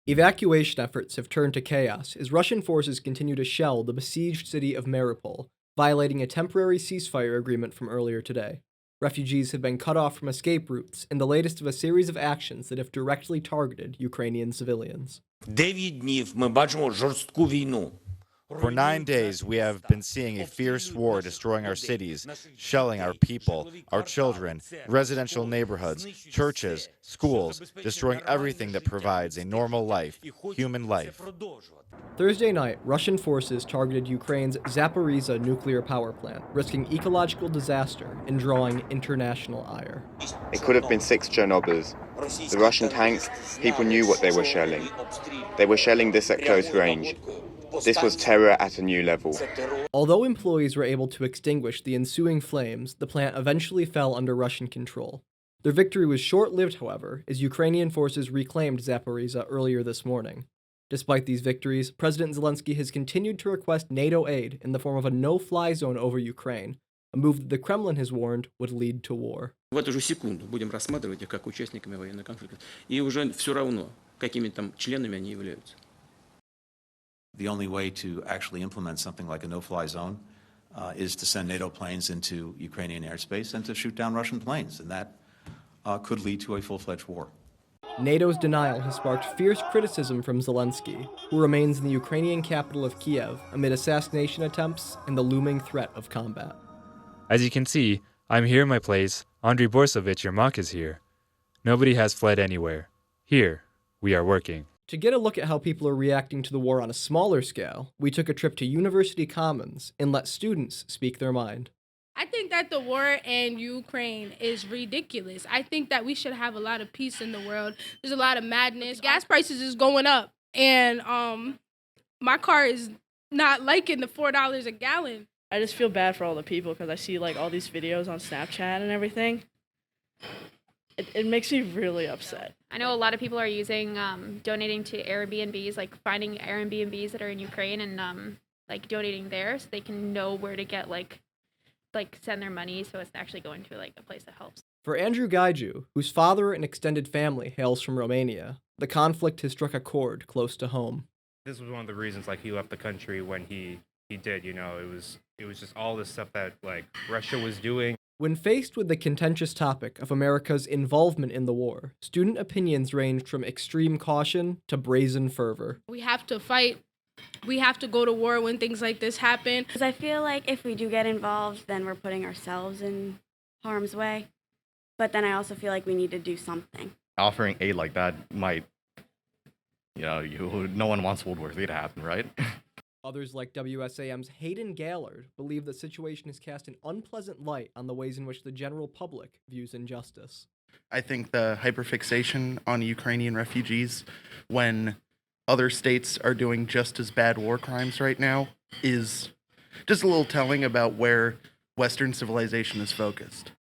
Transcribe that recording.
Evacuation efforts have turned to chaos as Russian forces continue to shell the besieged city of Mariupol, violating a temporary ceasefire agreement from earlier today. Refugees have been cut off from escape routes in the latest of a series of actions that have directly targeted Ukrainian civilians. 9 днів ми бачимо жорстку війну. For 9 days, we have been seeing a fierce war destroying our cities, shelling our people, our children, residential neighborhoods, churches, schools, destroying everything that provides a normal life, human life. Thursday night, Russian forces targeted Ukraine's Zaporizhzhia nuclear power plant, risking ecological disaster and drawing international ire. It could have been 6 Chernobyls. The Russian tanks, people knew what they were shelling. They were shelling this at close range. This was terror at a new level. Although employees were able to extinguish the ensuing flames, the plant eventually fell under Russian control. Their victory was short-lived, however, as Ukrainian forces reclaimed Zaporizhzhia earlier this morning. Despite these victories, President Zelensky has continued to request NATO aid in the form of a no-fly zone over Ukraine, a move that the Kremlin has warned would lead to war. В эту же секунду будем рассматривать их как участниками военного конфликта. И уже все равно, какими там членами они являются. The only way to actually implement something like a no-fly zone is to send NATO planes into Ukrainian airspace and to shoot down Russian planes, and that could lead to a full-fledged war. NATO's denial has sparked fierce criticism from Zelensky, who remains in the Ukrainian capital of Kiev amid assassination attempts and the looming threat of combat. As you can see, I'm here in my place. Andriy Borisovich Yermak is here. Nobody has fled anywhere. Here, we are working. To get a look at how people are reacting to the war on a smaller scale, we took a trip to University Commons and let students speak their mind. I think that the war in Ukraine is ridiculous. I think that we should have a lot of peace in the world. There's a lot of madness. Gas prices is going up, and my car is not liking the $4 a gallon. I just feel bad for all the people because I see like all these videos on Snapchat and everything. It makes me really upset. I know a lot of people are using donating to Airbnbs, like finding Airbnbs that are in Ukraine and like donating there so they can know where to get like send their money so it's actually going to like a place that helps. For Andrew Gaiju, whose father and extended family hails from Romania, the conflict has struck a chord close to home. This was one of the reasons like he left the country when he did, you know, it was just all this stuff that like Russia was doing. When faced with the contentious topic of America's involvement in the war, student opinions ranged from extreme caution to brazen fervor. We have to fight. We have to go to war when things like this happen. Because I feel like if we do get involved, then we're putting ourselves in harm's way. But then I also feel like we need to do something. Offering aid like that might, no one wants World War III to happen, right? Others like WSAM's Hayden Gallard believe the situation has cast an unpleasant light on the ways in which the general public views injustice. I think the hyperfixation on Ukrainian refugees when other states are doing just as bad war crimes right now is just a little telling about where Western civilization is focused.